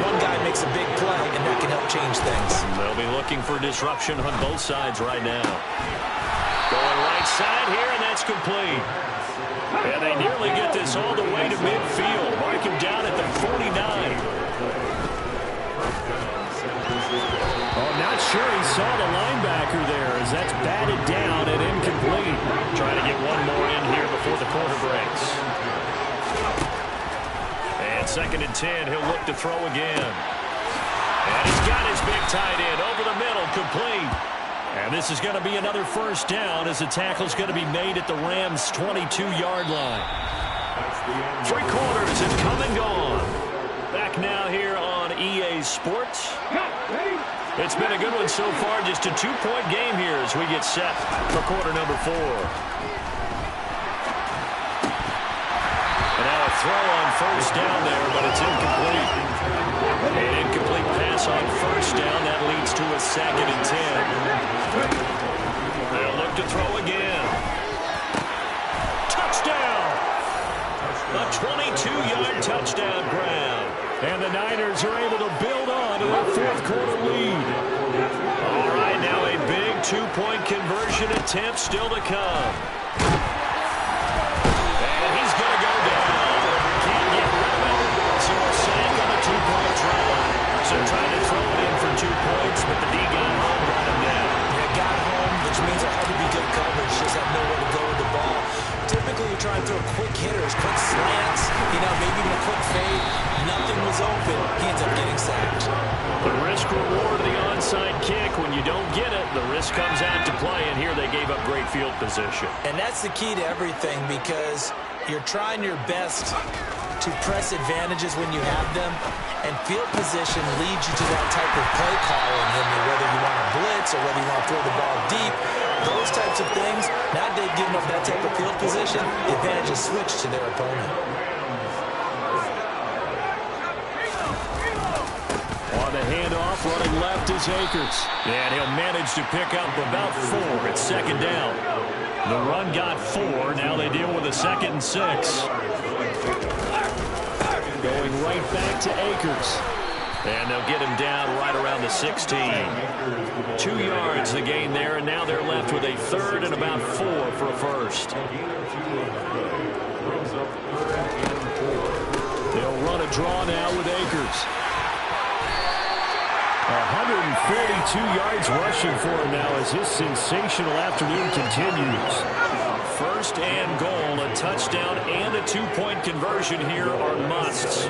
[SPEAKER 3] one guy makes a big play, and that can help change things.
[SPEAKER 2] They'll be looking for disruption on both sides right now. Going right side here, and that's complete. And they nearly get this all the way to midfield. Mark him down at the 49.
[SPEAKER 5] Oh, not sure he saw the linebacker there as that's batted down and incomplete.
[SPEAKER 2] Trying to get one more in here before the quarter breaks. And 2nd and 10, he'll look to throw again. And he's got his big tight end over the middle, complete. And this is going to be another first down as the tackle's going to be made at the Rams' 22-yard line. 3 quarters have come and gone. Back now here on EA Sports. It's been a good one so far. Just a 2-point game here as we get set for quarter number 4. And now a throw on first down there, but it's incomplete. An incomplete pass on first down. That leads to a 2nd and 10. They'll look to throw again. Touchdown! A 22-yard touchdown grab.
[SPEAKER 5] And the Niners are able to build on to their 4th quarter lead.
[SPEAKER 2] All right, now a big 2-point conversion attempt still to come. And he's going to go down. Can't get rid of it. So a sack on a 2-point try. So trying to throw it in for 2 points, but the D got home, brought him down.
[SPEAKER 3] Yeah, got home, which means it had to be good coverage. Just have nowhere to go with the ball. Typically, you're trying to throw quick hitters, quick slants, maybe even a quick fade. Nothing was open. He ends up getting sacked.
[SPEAKER 2] The risk-reward of the onside kick. When you don't get it, the risk comes out to play, and here they gave up great field position.
[SPEAKER 3] And that's the key to everything because you're trying your best to press advantages when you have them, and field position leads you to that type of play calling, whether you want to blitz or whether you want to throw the ball deep. Those types of things, now they've given up that type of field position, the advantage is switched to their opponent.
[SPEAKER 5] On the handoff, running left is Akers.
[SPEAKER 2] And he'll manage to pick up about 4 at 2nd down. The run got 4. Now they deal with a 2nd and 6.
[SPEAKER 5] Going right back to Akers.
[SPEAKER 2] And they'll get him down right around the 16. 2 yards the gain there, and now they're left with a 3rd and about 4 for a first.
[SPEAKER 5] They'll run a draw now with Akers. 142 yards rushing for him now as his sensational afternoon continues.
[SPEAKER 2] 1st and goal, a touchdown and a 2-point conversion here are musts.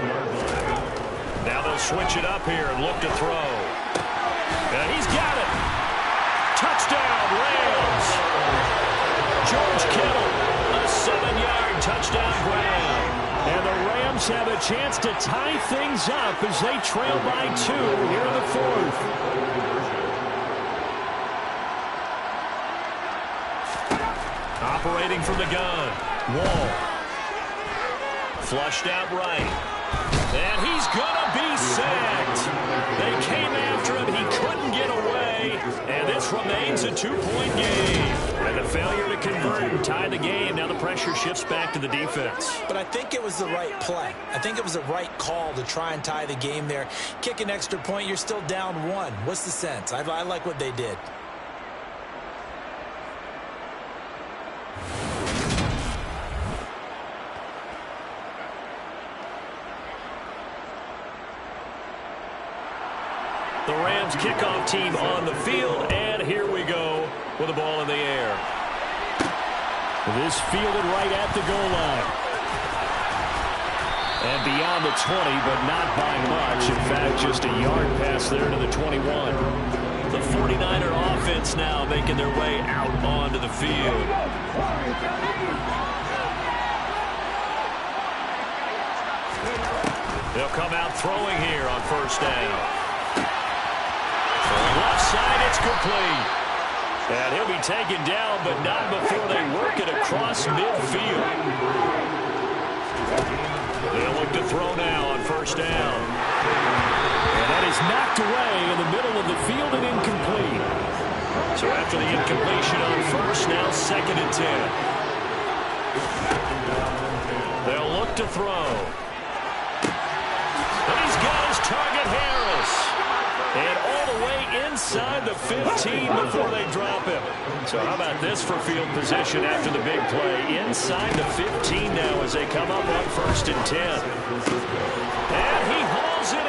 [SPEAKER 2] Now they'll switch it up here and look to throw. And he's got it. Touchdown, Rams. George Kittle, a 7-yard touchdown grab.
[SPEAKER 5] And the Rams have a chance to tie things up as they trail by 2 here in the 4th.
[SPEAKER 2] Operating from the gun. Wall. Flushed out right. And he's going to be sacked. They came after him. He couldn't get away. And this remains a 2-point game. And the failure to convert and tie the game. Now the pressure shifts back to the defense.
[SPEAKER 3] But I think it was the right play. I think it was the right call to try and tie the game there. Kick an extra point, you're still down 1. What's the sense? I like what they did.
[SPEAKER 2] The Rams kickoff team on the field, and here we go with the ball in the air.
[SPEAKER 5] This fielded right at the goal line. And beyond the 20, but not by much. In fact, just a yard pass there to the 21.
[SPEAKER 2] The 49er offense now making their way out onto the field. They'll come out throwing here on first down. Left side, it's complete. And he'll be taken down, but not before they work it across midfield. throw now on first down.
[SPEAKER 5] And that is knocked away in the middle of the field and incomplete.
[SPEAKER 2] So after the incompletion on first, now 2nd and 10. They'll look to throw. And he's got his target, Harris. And all the way inside the 15 before they drop him. So how about this for field position after the big play? Inside the 15 now as they come up on 1st and 10. And he hauls it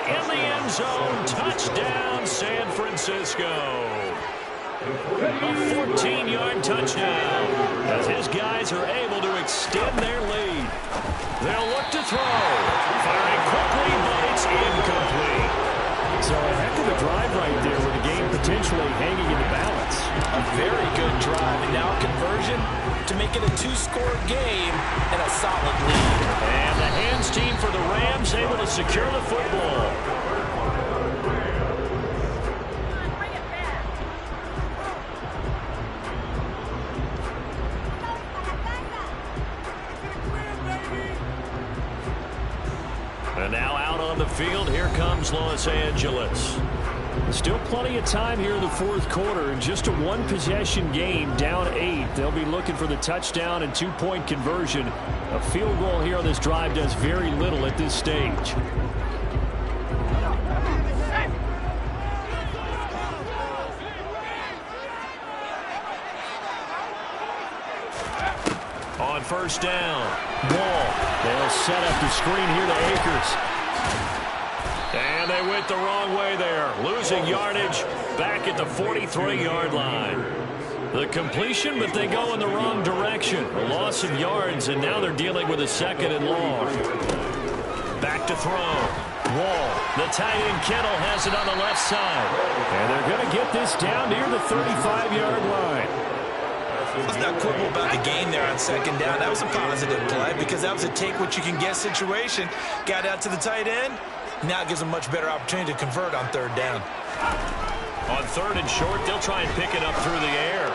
[SPEAKER 2] in the end zone. Touchdown, San Francisco. A 14-yard touchdown as his guys are able to extend their lead. They'll look to throw. Firing quickly, but it's incomplete.
[SPEAKER 5] So a heck of a drive right there with the game potentially hanging in the balance.
[SPEAKER 3] A very good drive, and now conversion to make it a 2-score game and a solid lead.
[SPEAKER 2] And the hands team for the Rams able to secure the football. And now out on the field, here comes Los Angeles.
[SPEAKER 5] Still plenty of time here in the 4th quarter, and just a 1-possession game, down 8. They'll be looking for the touchdown and 2-point conversion. A field goal here on this drive does very little at this stage.
[SPEAKER 2] On first down,
[SPEAKER 5] Wall. They'll set up the screen here to Akers.
[SPEAKER 2] and they went the wrong way there, losing yardage back at the 43-yard line. The completion, but they go in the wrong direction. A loss of yards, and now they're dealing with a 2nd and long. Back to throw. Wall. The tight end Kittle has it on the left side.
[SPEAKER 5] And they're going to get this down near the 35-yard line.
[SPEAKER 3] Let's not quibble about the gain there on 2nd down. That was a positive play because that was a take-what-you-can-get situation. Got out to the tight end. Now it gives them a much better opportunity to convert on 3rd down.
[SPEAKER 2] On 3rd and short, they'll try and pick it up through the air.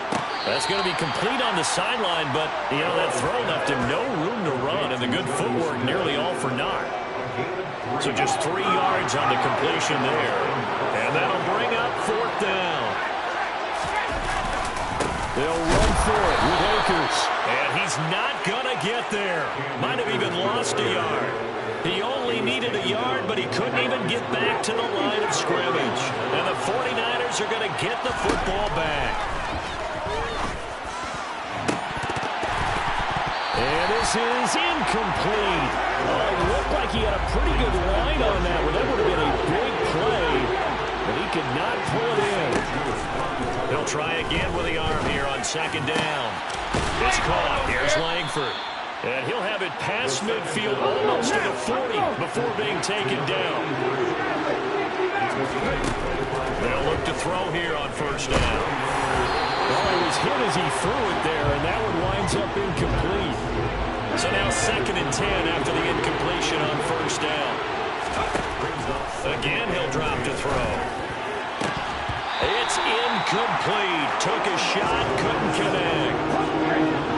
[SPEAKER 2] That's going to be complete on the sideline, but, you know, that throw left him no room to run, and the good footwork nearly all for naught. So just 3 yards on the completion there. And that'll bring up 4th down.
[SPEAKER 5] They'll run for it with Akers.
[SPEAKER 2] And he's not going to get there. Might have even lost a yard. He only needed a yard, but he couldn't even get back to the line of scrimmage. And the 49ers are going to get the football back.
[SPEAKER 5] And this is incomplete. Oh, it looked like he had a pretty good line on that one. That would have been a big play, but he could not pull it in.
[SPEAKER 2] They'll try again with the arm here on 2nd down. It's caught. Here's Langford. And he'll have it past midfield almost to the 40 before being taken down. They'll look to throw here on 1st down.
[SPEAKER 5] Well, he was hit as he threw it there, and that one winds up incomplete.
[SPEAKER 2] So now 2nd and 10 after the incompletion on 1st down. Again, he'll drop to throw. It's incomplete. Took a shot, couldn't connect.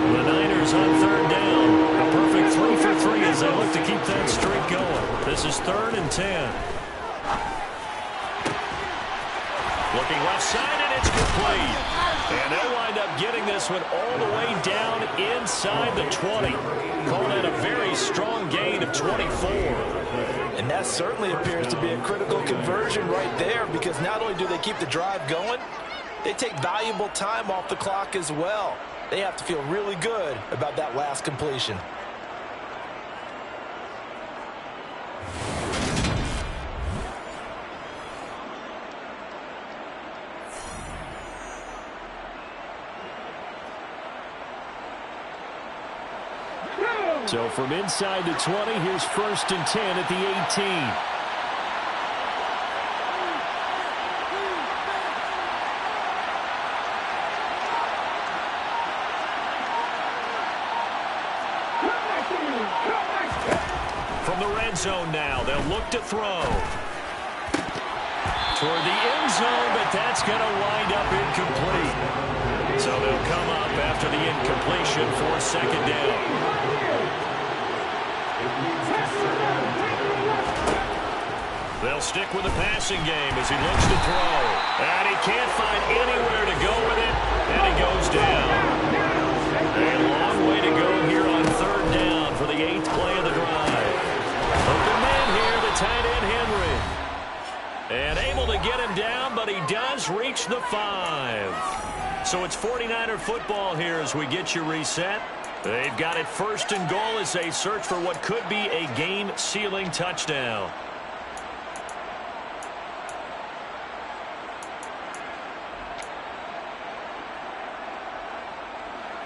[SPEAKER 2] The Niners on 3rd down. A perfect 3 for 3 as they look to keep that streak going. This is 3rd and 10. Looking left side, and it's complete. And they'll wind up getting this one all the way down inside the 20. Calling that a very strong gain of 24.
[SPEAKER 3] And that certainly appears to be a critical conversion right there because not only do they keep the drive going, they take valuable time off the clock as well. They have to feel really good about that last completion.
[SPEAKER 5] So from inside the 20, here's 1st and 10 at the 18.
[SPEAKER 2] From the red zone now, they'll look to throw. Toward the end zone, but that's going to wind up incomplete. So they'll come up after the incompletion for 2nd down. They'll stick with the passing game as he looks to throw. And he can't find anywhere to go with it, and he goes down. A long way to go here on third down for the 8th play of the drive. Open man here, the tight end Henry. And able to get him down, but he does reach the 5. So it's 49er football here as we get you reset. They've got it 1st and goal as they search for what could be a game-sealing touchdown.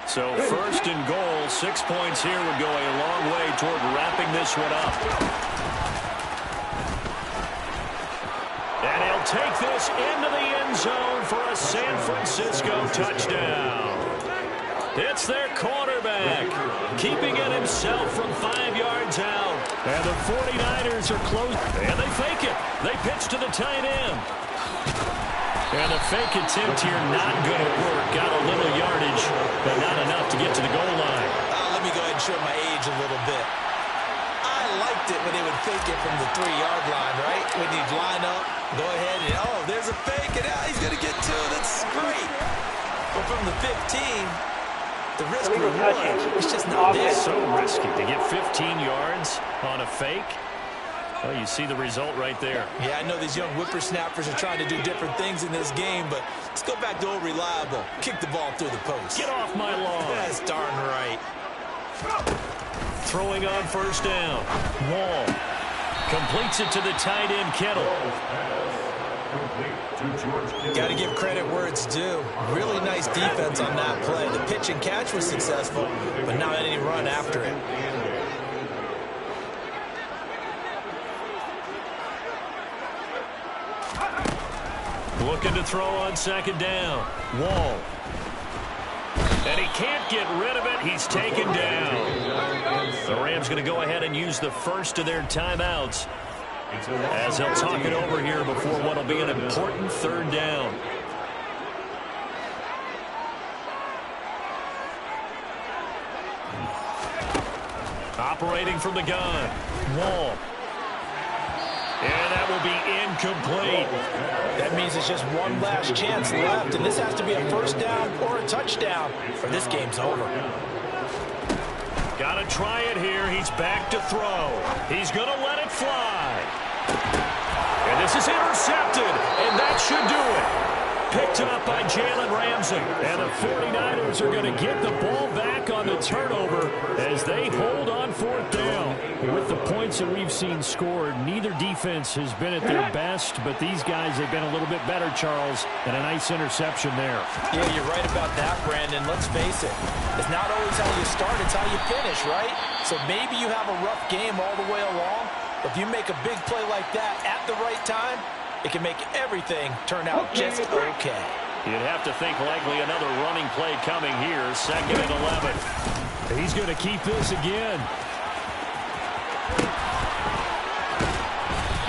[SPEAKER 2] So 1st and goal, 6 points here would go a long way toward wrapping this one up. And he'll take this into the end zone for a San Francisco touchdown. It's their quarterback, keeping it himself from 5 yards out.
[SPEAKER 5] And the 49ers are close.
[SPEAKER 2] And they fake it. They pitch to the tight end. And the fake attempt here not going to work. Got a little yardage, but not enough to get to the goal line.
[SPEAKER 3] Let me go ahead and show my age a little bit. I liked it when they would fake it from the 3-yard line, right? When you'd line up, go ahead and, oh, there's a fake, and he's going to get 2. That's great. But from the 15, the risk reward, it's just not there.
[SPEAKER 2] So risky to get 15 yards on a fake. Well, you see the result right there.
[SPEAKER 3] Yeah, I know these young whippersnappers are trying to do different things in this game, but let's go back to old reliable. Kick the ball through the post.
[SPEAKER 2] Get off my lawn.
[SPEAKER 3] That's darn right.
[SPEAKER 2] Throwing on 1st down. Wall completes it to the tight end Kittle.
[SPEAKER 3] Got to give credit where it's due. Really nice defense on that play. The pitch and catch was successful, but not any run after it.
[SPEAKER 2] Looking to throw on 2nd down. Wall. And he can't get rid of it. He's taken down. The Rams going to go ahead and use the first of their timeouts as they'll talk it over here before what will be an important 3rd down. Operating from the gun. Wall. And that will be incomplete.
[SPEAKER 3] That means it's just one last chance left, and this has to be a 1st down or a touchdown, or this game's over.
[SPEAKER 2] Got to try it here. He's back to throw. He's going to let it fly. And this is intercepted, and that should do it. Picked up by Jalen Ramsey.
[SPEAKER 5] And the 49ers are going to get the ball back on the turnover as they hold on 4th down. With the points that we've seen scored, neither defense has been at their best, but these guys have been a little bit better, Charles, and a nice interception there.
[SPEAKER 3] Yeah, you're right about that, Brandon. Let's face it. It's not always how you start, it's how you finish, right? So maybe you have a rough game all the way along, but if you make a big play like that at the right time, it can make everything turn out just okay.
[SPEAKER 2] You'd have to think likely another running play coming here. 2nd and 11.
[SPEAKER 5] He's going to keep this again.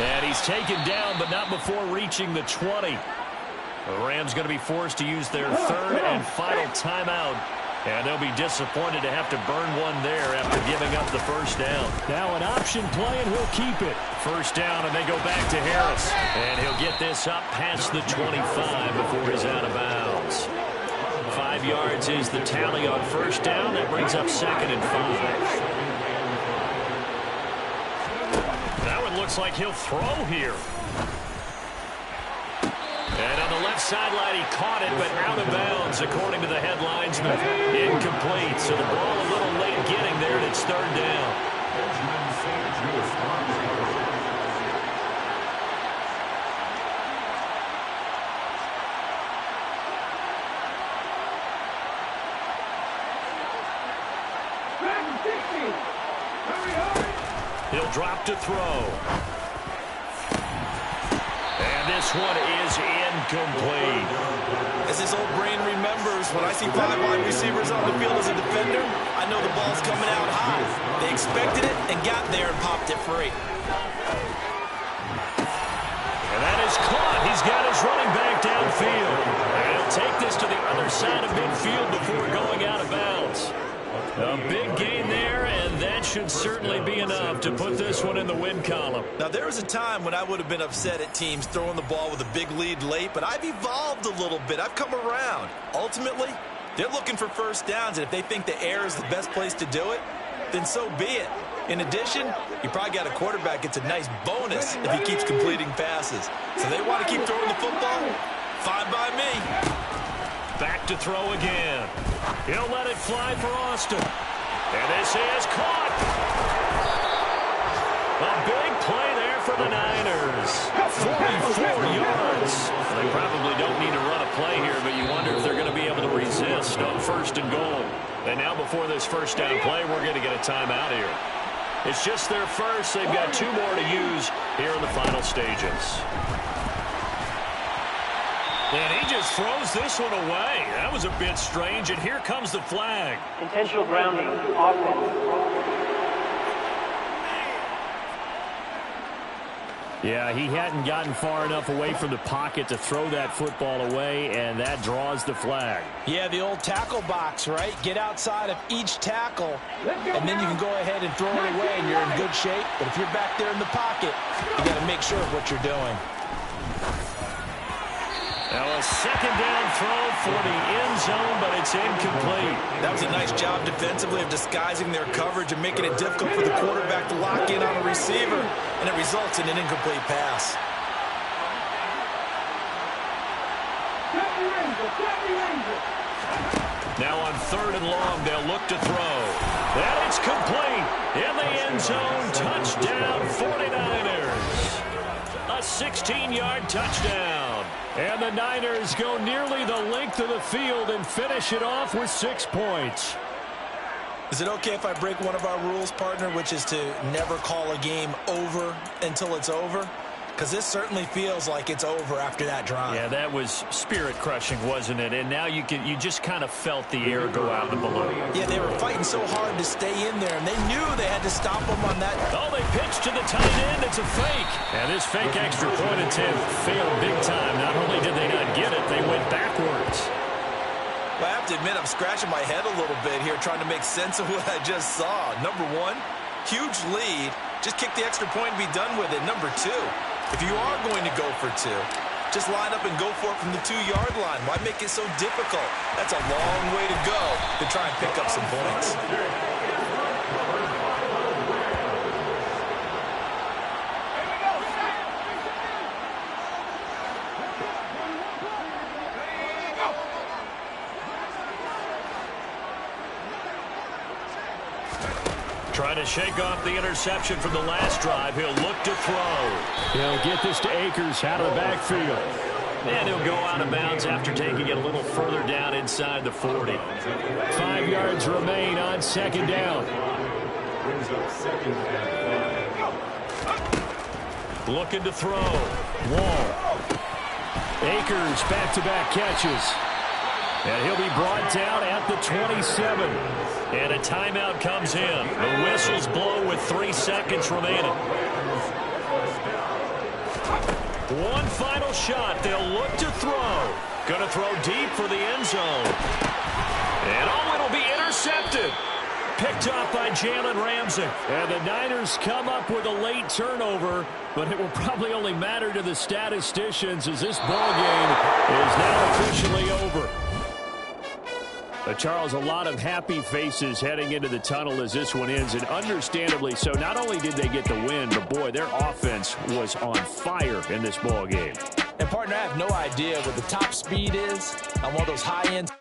[SPEAKER 2] And he's taken down, but not before reaching the 20. The Rams going to be forced to use their 3rd and final timeout. And they'll be disappointed to have to burn one there after giving up the 1st down.
[SPEAKER 5] Now an option play, and he'll keep it.
[SPEAKER 2] 1st down, and they go back to Harris. And he'll get this up past the 25 before he's out of bounds. 5 yards is the tally on 1st down. That brings up 2nd and 5. Now it looks like he'll throw here. And on the left sideline, he caught it, but out of bounds, according to the headlinesman. Incomplete, so the ball a little late getting there, and it's 3rd down. He'll drop to throw. And this one is incomplete.
[SPEAKER 3] As his old brain remembers, when I see 5 wide receivers on the field as a defender, I know the ball's coming out high. They expected it and got there and popped it free.
[SPEAKER 2] And that is caught. He's got his running back downfield. And he'll take this to the other side of midfield before going out of bounds. A big gain there, and that should certainly be enough to put this one in the win column.
[SPEAKER 3] Now, there was a time when I would have been upset at teams throwing the ball with a big lead late, but I've evolved a little bit. I've come around. Ultimately, they're looking for first downs, and if they think the air is the best place to do it, then so be it. In addition, you probably got a quarterback gets a nice bonus if he keeps completing passes. So they want to keep throwing the football? Fine by me.
[SPEAKER 2] Back to throw again. He'll let it fly for Austin. And this is caught. A big play there for the Niners. 44 yards. They probably don't need to run a play here, but you wonder if they're going to be able to resist on 1st and goal. And now before this first down play, we're going to get a timeout here. It's just their first. They've got 2 more to use here in the final stages. And he just throws this one away. That was a bit strange, and here comes the flag.
[SPEAKER 4] Intentional grounding, offense.
[SPEAKER 5] Yeah, he hadn't gotten far enough away from the pocket to throw that football away, and that draws the flag.
[SPEAKER 3] Yeah, the old tackle box, right? Get outside of each tackle, and then you can go ahead and throw it away, and you're in good shape. But if you're back there in the pocket, you got to make sure of what you're doing.
[SPEAKER 2] Now a second down throw for the end zone, but it's incomplete.
[SPEAKER 3] That was a nice job defensively of disguising their coverage and making it difficult for the quarterback to lock in on a receiver, and it results in an incomplete pass.
[SPEAKER 2] Now on 3rd and long, they'll look to throw. And it's complete. In the end zone, touchdown 49ers. A 16-yard touchdown. And the Niners go nearly the length of the field and finish it off with 6 points.
[SPEAKER 3] Is it okay if I break one of our rules, partner, which is to never call a game over until it's over? Because this certainly feels like it's over after that drive.
[SPEAKER 2] Yeah, that was spirit-crushing, wasn't it? And now you just kind of felt the air go out of the balloon.
[SPEAKER 3] Yeah, they were fighting so hard to stay in there, and they knew they had to stop them on that.
[SPEAKER 2] Oh, they pitched to the tight end. It's a fake. And this fake extra point attempt failed big time. Not only did they not get it, they went backwards.
[SPEAKER 3] Well, I have to admit, I'm scratching my head a little bit here trying to make sense of what I just saw. Number one, huge lead. Just kick the extra point and be done with it. Number two, if you are going to go for 2, just line up and go for it from the 2-yard line. Why make it so difficult? That's a long way to go to try and pick up some points.
[SPEAKER 2] Trying to shake off the interception from the last drive. He'll look to throw.
[SPEAKER 5] He'll get this to Akers out of the backfield.
[SPEAKER 2] And he'll go out of bounds after taking it a little further down inside the 40.
[SPEAKER 5] 5 yards remain on 2nd down.
[SPEAKER 7] Brings up 2nd and 5.
[SPEAKER 2] Looking to throw.
[SPEAKER 5] Wall. Akers back-to-back catches. And he'll be brought down at the 27.
[SPEAKER 2] And a timeout comes in. The whistles blow with 3 seconds remaining. One final shot. They'll look to throw. Going to throw deep for the end zone. And oh, it'll be intercepted. Picked off by Jalen Ramsey.
[SPEAKER 5] And the Niners come up with a late turnover, but it will probably only matter to the statisticians as this ball game is now officially over. Charles, a lot of happy faces heading into the tunnel as this one ends, and understandably so. Not only did they get the win, but boy, their offense was on fire in this ball game.
[SPEAKER 3] And partner, I have no idea what the top speed is on one of those high-end